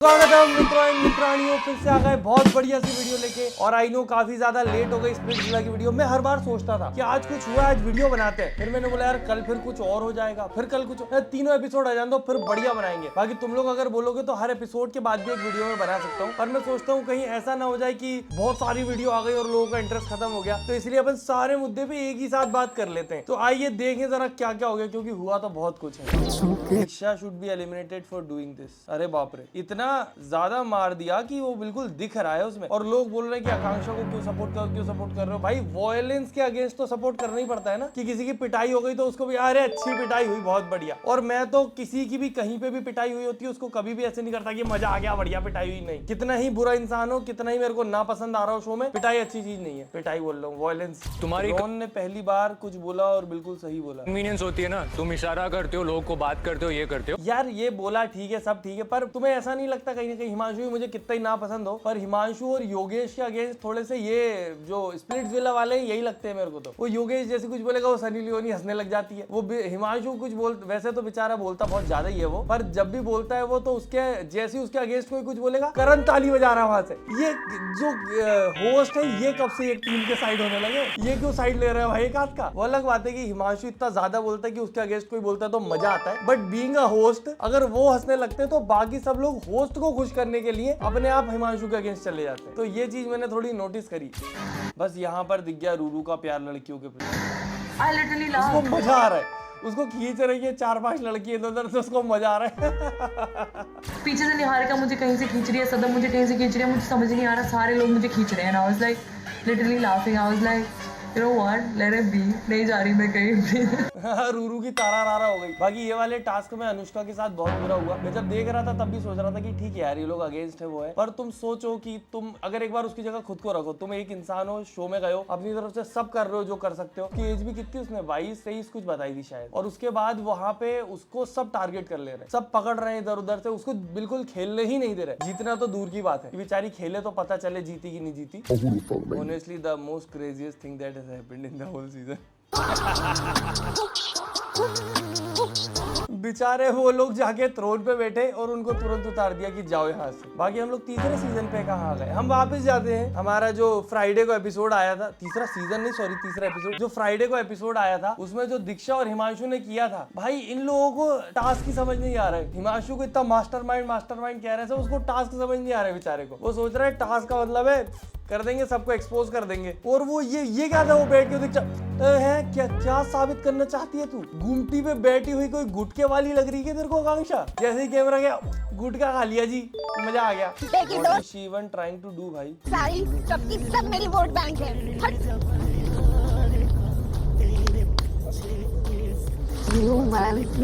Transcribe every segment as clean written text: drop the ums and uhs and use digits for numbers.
स्वागत है मित्रों एंड मित्रानियों, फिर से आ गए बहुत बढ़िया सी वीडियो लेके। और आई नो काफी ज्यादा लेट हो गई स्प्लिट्सविला की वीडियो। मैं हर बार सोचता था कि आज कुछ हुआ, आज वीडियो बनाते हैं, फिर मैंने बोला यार कल फिर कुछ और हो जाएगा, फिर कल कुछ तीनों एपिसोड आ जाए तो फिर बढ़िया बनाएंगे। बाकी तुम लोग अगर बोलोगे तो हर एपिसोड के बाद भी एक वीडियो में बना सकता हूँ, पर मैं सोचता हूँ कहीं ऐसा ना हो जाए कि बहुत सारी वीडियो आ गई और लोगों का इंटरेस्ट खत्म हो गया। तो इसलिए अपन सारे मुद्दे पे एक ही साथ बात कर लेते हैं। तो आइए देखें जरा क्या क्या हो गया, क्योंकि हुआ तो बहुत कुछ है। Diksha should be eliminated for doing this. अरे बाप रे, इतना ज्यादा मार दिया कि वो बिल्कुल दिख रहा है उसमें। और लोग बोल रहे हैं कि आकांक्षा को क्यों सपोर्ट कर रहे हो। भाई वॉयलेंस के अगेंस्ट तो सपोर्ट करना ही पड़ता है ना, कि किसी की पिटाई हो गई तो उसको भी अरे अच्छी पिटाई हुई, बहुत बढ़िया। और मैं तो किसी की भी कहीं पे भी पिटाई हुई होती है उसको कभी भी ऐसे नहीं करता कि मजा आ गया बढ़िया पिटाई हुई। नहीं, कितना ही बुरा इंसान हो, कितना ही मेरे को ना पसंद आ रहा हो शो में, पिटाई अच्छी चीज नहीं है। पिटाई बोल रहा हूँ, वॉयलेंस। तुम्हारी रोहन ने पहली बार कुछ बोला और बिल्कुल सही बोला। कन्वीनियंस होती है ना, तुम इशारा करते हो, लोगों को बात करते हो, ये करते हो। यार ये बोला ठीक है, सब ठीक है, पर तुम्हें ऐसा नहीं लगता कहीं ना कहीं हिमांशु भी मुझे कितना ही ना पसंद हो, पर हिमांशु और योगेश के अगेंस्ट थोड़े से ये जो स्प्लिट्सविला वाले हैं यही लगते हैं मेरे को। तो वो योगेश जैसे कुछ बोलेगा वो सनी लियोनी हंसने लग जाती है। वो हिमांशु कुछ वैसे तो बेचारा बोलता बहुत ज्यादा ही है वो, पर जब भी बोलता है वो तो उसके जैसे उसके अगेंस्ट कोई कुछ बोलेगा करण ताली बजा रहा है वहां से। ये जो होस्ट है ये कब से एक टीम के साइड होने लगे, ये क्यों साइड ले रहे हैं भाई एक हाथ का। वो अलग बात है कि हिमांशु इतना ज्यादा बोलता है कि उसके अगेंस्ट कोई बोलता है तो मजा आता है, बट बीइंग अ होस्ट अगर वो हंसने लगते हैं तो बाकी सब लोग होस्ट को खुश करने के लिए अपने आप हिमांशु के अगेंस्ट चले जाते हैं। तो ये चीज मैंने थोड़ी नोटिस करी। बस यहाँ पर दिख गया रूरू का प्यार लड़कियों के प्रति। उसको मजा आ रहा है, उसको खींच रही है 4-5 लड़की इधर से, उसको मजा आ रहा है। पीछे से निहारिका मुझे कहीं से खींच रही है, सदम मुझे कहीं से खींच रही है, मुझे समझ नहीं आ रहा, सारे लोग मुझे खींच रहे हैं। I was like literally laughing, I was like you know what, let it be, नहीं जा रही मैं कहीं भी। रूरू की तारा रारा हो गई। बाकी ये वाले टास्क में अनुष्का के साथ बहुत बुरा हुआ। मैं जब देख रहा था तब भी सोच रहा था कि ठीक है यार ये लोग अगेंस्ट है वो है, पर तुम सोचो कि तुम अगर एक बार उसकी जगह खुद को रखो, तुम एक इंसान हो, शो में गए हो, अपनी तरफ से सब कर रहे हो जो कर सकते हो। कि एज भी कितनी उसने 22-23 कुछ बताई थी शायद, और उसके बाद वहां पे उसको सब टारगेट कर ले रहे, सब पकड़ रहे हैं इधर उधर से, उसको बिल्कुल खेलने ही नहीं दे रहे। जीतना तो दूर की बात है, बेचारी खेले तो पता चले जीती की नहीं जीती। Honestly the most craziest thing that has happened in the whole season. बेचारे वो लोग जाके थ्रोन पे बैठे और उनको तुरंत उतार दिया कि जाओ यहाँ से। बाकी हम लोग तीसरे सीजन पे कहाँ गए, हम वापस जाते हैं। हमारा जो फ्राइडे को एपिसोड आया था, तीसरा एपिसोड जो फ्राइडे को एपिसोड आया था, उसमें जो दीक्षा और हिमांशु ने किया था, भाई इन लोगों को टास्क ही समझ नहीं आ रहा है। हिमांशु को इतना मास्टरमाइंड कह रहे थे, उसको टास्क समझ नहीं आ रहा है बेचारे को। वो सोच रहा है टास्क का मतलब है कर देंगे, सबको एक्सपोज कर देंगे। और वो ये क्या था, वो बैठ के दीक्षा है क्या साबित करना चाहती है तू? गुमटी पे बैठी हुई कोई गुटके वाली लग रही है तेरे को आकांक्षा। जैसे ही कैमरा गया गुटका खा लिया जी, मजा आ गया। What is she even trying to do भाई? सारी सबकी सब मेरी वोट बैंक है।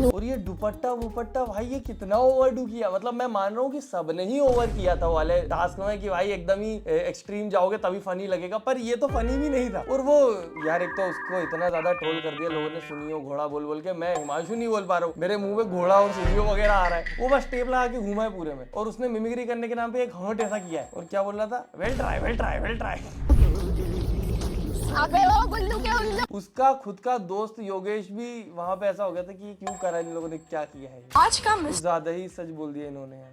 और ये दुपट्टा भाई ये कितना ओवरडू किया। मतलब मैं मान रहा हूँ कि सबने ही ओवर किया था वाले टास्क में कि भाई एकदम ही एक्सट्रीम जाओगे तभी फनी लगेगा, पर ये तो फनी भी नहीं था। और वो यार एक तो उसको इतना ज्यादा ट्रोल कर दिया लोगों ने, सुनियो घोड़ा बोल के। मैं हिमांशु नहीं बोल पा रहा हूँ, मेरे मुंह में घोड़ा और सुनियो वगैरह आ रहा है। वो बस टेप लगा के घूमा है पूरे में, और उसने मिमिक्री करने के नाम पे एक हर्ट ऐसा किया है। और क्या बोल रहा था, वेल ट्राई। उसका खुद का दोस्त योगेश भी वहाँ पे ऐसा हो गया था कि क्यों करा इन लोगों ने, क्या किया है। आज का मिस ज्यादा ही सच बोल दिया इन्होंने यार।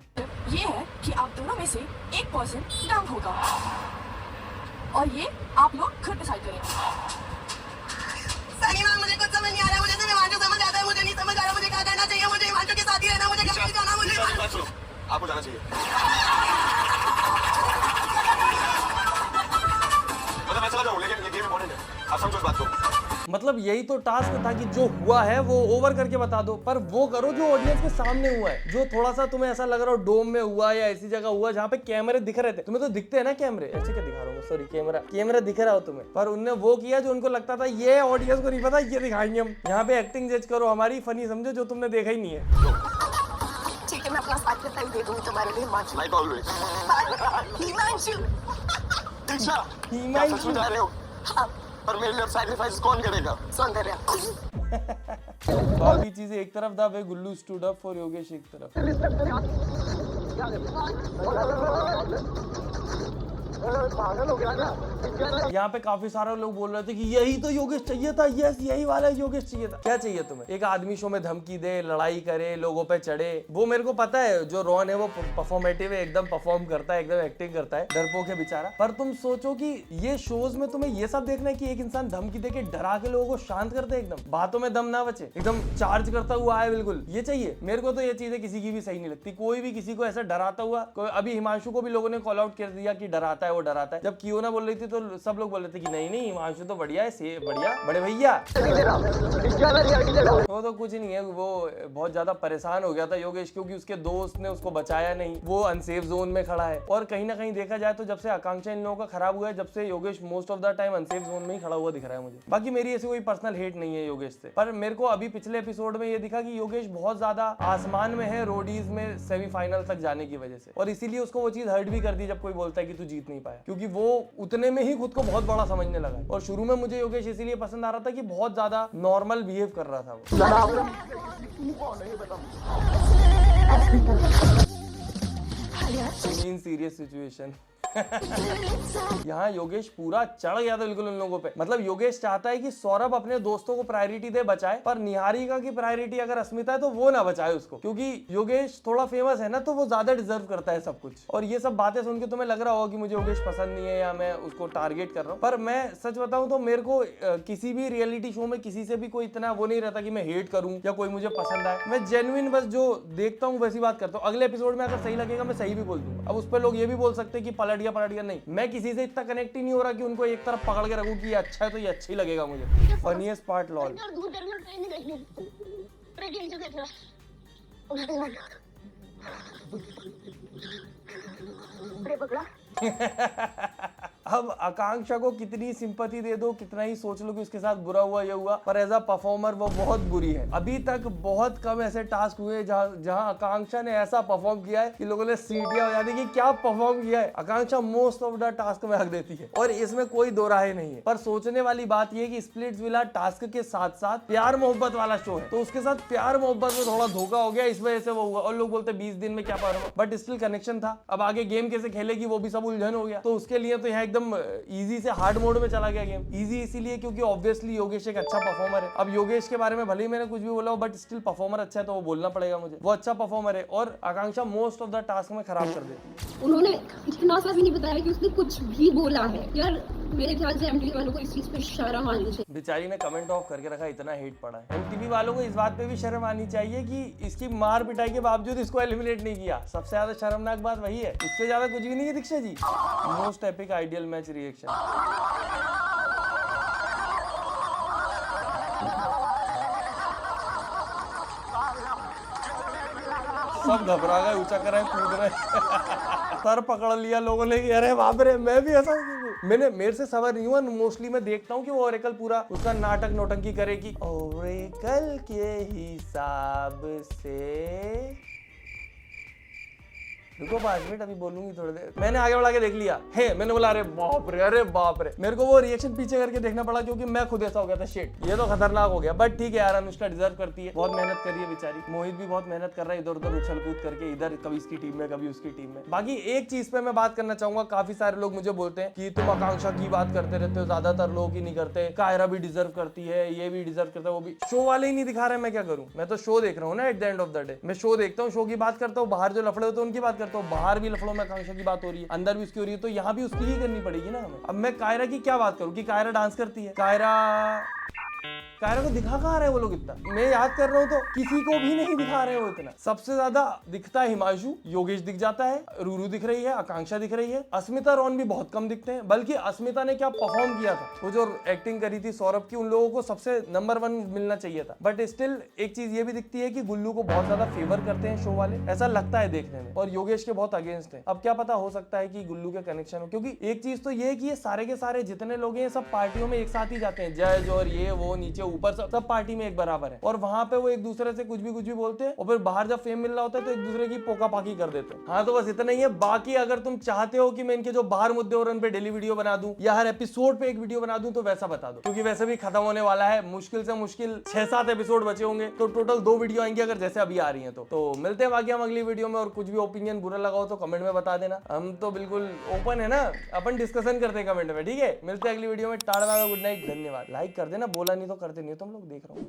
ये है कि आप दोनों में से एक पर्सन डाउन होगा, और ये आप लोग खुद डिसाइड करें। सही में मुझे कुछ समझ नहीं आ रहा है, मुझे हिमांशु समझ आता है, मुझे नहीं समझ आ रहा मुझे क्या करना चाहिए। मुझे हिमांशु के साथ ही रहना, मुझे कहीं जाना, मुझे आपको जाना चाहिए। मतलब मैं चला जाऊं, लेकिन ये गेम इंपॉर्टेंट है, आप समझो इस बात को। मतलब यही तो टास्क था कि जो हुआ है वो ओवर करके बता दो, पर वो करो जो ऑडियंस के सामने हुआ है। जो थोड़ा सा तुम्हें ऐसा लग रहा हो डोम में हुआ या ऐसी जगह हुआ जहाँ पे कैमरे दिख रहे थे, तुम्हें तो दिखते हैं ना कैमरे, ऐसे क्या दिखा रहा हूँ, सॉरी कैमरा दिख रहा हो तुम्हें, पर उनने वो किया जो उनको लगता था ये ऑडियंस को नहीं पता, ये दिखाएंगे हम। यहाँ पे एक्टिंग जज करो हमारी, फनी समझो जो तुमने देखा ही नहीं है। ठीक है, मैं अपना सैक्रिफाइस दे दूंगी तुम्हारे लिए हिमांशु। Like always. हिमांशु दीक्षा, क्या सच में जा रहे हो? हाँ। पर मेरे लिए सैक्रिफाइस कौन करेगा? सौंदर्य। बाकी चीजें एक तरफ था, वे गुल्लू स्टूड अप फॉर योगेश एक तरफ। यहाँ पे काफी सारे लोग बोल रहे थे कि यही तो योगेश चाहिए था, यस यही वाला योगेश चाहिए था। क्या चाहिए तुम्हें? एक आदमी शो में धमकी दे, लड़ाई करे, लोगों पे चढ़े। वो मेरे को पता है जो रॉन है वो परफॉर्मेटिव है, एकदम परफॉर्म करता है, एकदम एक्टिंग करता है, डरपोक है बेचारा। पर तुम सोचो कि ये शोज में तुम्हें ये सब देखना है कि एक इंसान धमकी देके डरा के लोगों को शांत करते, एकदम बातों में दम ना बचे, एकदम चार्ज करता हुआ आए, बिल्कुल ये चाहिए मेरे को। तो ये चीजें किसी की भी सही नहीं लगती, कोई भी किसी को ऐसा डराता हुआ। अभी हिमांशु को भी लोगों ने कॉल आउट कर दिया कि डराता है, वो डराता है। जब कियोना बोल रही थी तो सब लोग बोल रहे थे कि नहीं नहीं हिमांशु तो बढ़िया है, से बढ़िया बड़े भैया। वो तो कुछ नहीं है, वो बहुत ज्यादा परेशान हो गया था योगेश, क्योंकि उसके दोस्त ने उसको बचाया नहीं, वो अनसेफ जोन में खड़ा है। और कहीं ना कहीं देखा जाए तो जब से आकांक्षा इन लोगों का खराब हुआ है, जब से Yogesh most of the time unsafe zone में ही खड़ा हुआ दिख रहा है मुझे। बाकी मेरी ऐसी कोई पर्सनल हेट नहीं है योगेश से, पर मेरे को अभी पिछले एपिसोड में ये दिखा कि योगेश बहुत ज्यादा आसमान में है रोडीज में सेमीफाइनल तक जाने की वजह से, और इसीलिए उसको वो चीज हर्ट भी कर दी जब कोई बोलता है कि तू जीत नहीं पाया, क्योंकि वो उतने में ही खुद को बहुत बड़ा समझने लगा है। और शुरू में मुझे योगेश इसीलिए पसंद आ रहा था कि बहुत ज्यादा नॉर्मल बिहेव कर रहा था वो। इन सीरियस सिचुएशन यहाँ योगेश पूरा चढ़ गया था बिल्कुल उन लोगों पे। मतलब योगेश चाहता है कि सौरभ अपने दोस्तों को प्रायोरिटी दे, बचाए, पर निहारिका की प्रायोरिटी अगर अस्मिता है तो वो ना बचाए उसको, क्योंकि योगेश थोड़ा फेमस है ना, तो वो ज्यादा डिजर्व करता है सब कुछ। और ये सब बातें सुन के तुम्हें लग रहा होगा कि मुझे योगेश पसंद नहीं है या मैं उसको टारगेट कर रहा हूँ, पर मैं सच बताऊं तो मेरे को किसी भी रियलिटी शो में किसी से भी कोई इतना वो नहीं रहता कि मैं हेट करूं या कोई मुझे पसंद आए। मैं जेन्युइन बस जो देखता हूँ वैसी बात करता हूँ। अगले एपिसोड में अगर सही लगेगा मैं सही भी बोल दूंगा। अब उस पर लोग ये भी बोल सकते हैं कि पलट गया नहीं, मैं किसी से इतना कनेक्ट ही नहीं हो रहा कि उनको एक तरफ पकड़ के रखूं कि ये अच्छा है तो ये अच्छा ही लगेगा मुझे। Funniest part lol. अब आकांक्षा को कितनी सिंपैथी दे दो, कितना ही सोच लो कि उसके साथ बुरा हुआ ये हुआ, पर एज अ परफॉर्मर वो बहुत बुरी है। अभी तक बहुत कम ऐसे टास्क हुए जहां आकांक्षा ने ऐसा परफॉर्म किया है कि लोगों ने सीटियां बजा दी कि क्या परफॉर्म किया है। आकांक्षा मोस्ट ऑफ द टास्क में हक देती है और इसमें कोई दो राय नहीं है। पर सोचने वाली बात यह कि स्प्लिट्सविला टास्क के साथ साथ प्यार मोहब्बत वाला शो है, तो उसके साथ प्यार मोहब्बत में थोड़ा धोखा हो गया, इस वजह से वो हुआ। और लोग बोलते 20 दिन में क्या पार, बट स्टिल कनेक्शन था। अब आगे गेम कैसे खेलेगी वो भी सब उलझन हो गया, तो उसके लिए तो यहाँ एकदम इजी से हार्ड मोड में चला गया गेम। इजी इसीलिए क्योंकि ऑब्वियसली योगेश एक अच्छा परफॉर्मर है। अब योगेश के बारे में भले ही मैंने कुछ भी बोला हो, बट स्टिल परफॉर्मर अच्छा है तो वो बोलना पड़ेगा मुझे, वो अच्छा परफॉर्मर है। और आकांक्षा मोस्ट ऑफ द टास्क में खराब कर देती है। उन्होंने इतना सा भी नहीं बताया कि उसने कुछ भी बोला है। यार मेरे ख्याल से एमटीवी वालों को इस चीज पे शर्म आनी चाहिए। बेचारी ने कमेंट ऑफ करके रखा, इतना हेट पड़ा है। एमटीवी वालों को इस बात पे भी शर्म आनी चाहिए कि इसकी मार पिटाई के बावजूद इसको एलिमिनेट नहीं किया। सबसे ज्यादा शर्मनाक बात वही है, इससे ज्यादा कुछ भी नहीं है। Diksha ji most epic ideal match reaction. सब घबरा गए, ऊंचा कर रहे, कूद रहे। सर पकड़ लिया लोगों ने कि अरे बाप रे, मैं भी ऐसा मेरे से सबर नहीं हुआ। मोस्टली मैं देखता हूँ कि वो ओरेकल पूरा उसका नाटक नौटंकी करे कि ओरेकल के हिसाब से। रुको 5 मिनट, अभी बोलूंगी थोड़ी देर। मैंने आगे बढ़ा के देख लिया है, मैंने बोला अरे बाप रे। मेरे को वो रिएक्शन पीछे करके देखना पड़ा क्योंकि मैं खुद ऐसा हो गया था, शिट ये तो खतरनाक हो गया। बट ठीक है यार, अनुष्का डिजर्व करती है, बहुत मेहनत करी है बेचारी। मोहित भी बहुत मेहनत कर रहा है, इधर उधर उछल कूद करके, इधर कभी इसकी टीम में कभी उसकी टीम में। बाकी एक चीज पे मैं बात करना चाहूंगा, काफी सारे लोग मुझे बोलते हैं कि तुम आकांक्षा की बात करते रहते हो, ज्यादातर लोग ही नहीं करते। कायरा भी डिजर्व करती है, ये भी डिजर्व करता है, वो भी। शो वाले ही नहीं दिखा रहे, मैं क्या करूं? मैं तो शो देख रहा हूँ ना। At the end of the day मैं शो देखता हूँ, शो की बात करता हूँ। बाहर जो लफड़े होते हैं उनकी बात करता हूँ, बाहर भी लफड़ों में आकांक्षा की बात हो रही है, अंदर भी उसकी हो रही है, तो यहाँ भी उसकी ही करनी पड़ेगी ना हमें। अब मैं कायरा की क्या बात करूँ कि कायरा डांस करती है? कायरा को दिखा कहाँ रहे वो लोग इतना? मैं याद कर रहा हूँ तो किसी को भी नहीं दिखा रहे हो इतना। सबसे ज्यादा दिखता है हिमांशु, योगेश दिख जाता है, रूरू दिख रही है, आकांक्षा दिख रही है, अस्मिता रॉन भी बहुत कम दिखते हैं। बल्कि अस्मिता ने क्या परफॉर्म किया था, वो जो एक्टिंग करी थी सौरभ की, उन लोगों को सबसे नंबर 1 मिलना चाहिए था। बट स्टिल एक चीज ये भी दिखती है कि गुल्लू को बहुत ज्यादा फेवर करते हैं शो वाले, ऐसा लगता है देखने में, और योगेश के बहुत अगेंस्ट है। अब क्या पता, हो सकता है कि गुल्लू के कनेक्शन हो, क्योंकि एक चीज तो ये है कि ये सारे के सारे जितने लोग हैं सब पार्टियों में एक साथ ही जाते हैं, जज और ये वो नीचे ऊपर सब पार्टी में एक बराबर है, और वहां पे वो एक दूसरे से कुछ भी बोलते हैं, और फिर बाहर जब फेम मिल रहा होता है तो एक दूसरे की पोका पाकी कर देते हैं। हाँ, तो बस इतना ही है। बाकी अगर तुम चाहते हो कि मैं इनके जो बाहर मुद्दे और उन पे डेली वीडियो बना दूं या हर एपिसोड पे एक वीडियो बना दूं, तो वैसा बता दो, क्योंकि वैसे भी खत्म होने वाला है। मुश्किल से मुश्किल 6-7 एपिसोड बचे होंगे, तो टोटल 2 वीडियो आएंगे अगर जैसे अभी आ रही है तो मिलते हैं बाकी हम अगली वीडियो में। और कुछ भी ओपिनियन बुरा लगा हो तो कमेंट में बता देना, हम तो बिल्कुल ओपन है ना, अपन डिस्कशन करते हैं कमेंट में, ठीक है। मिलते हैं अगली वीडियो में। टाटा, गुड नाइट, धन्यवाद। लाइक कर देना, बोला नहीं तो करते नहीं हो तुम लोग, देख रहा हूँ।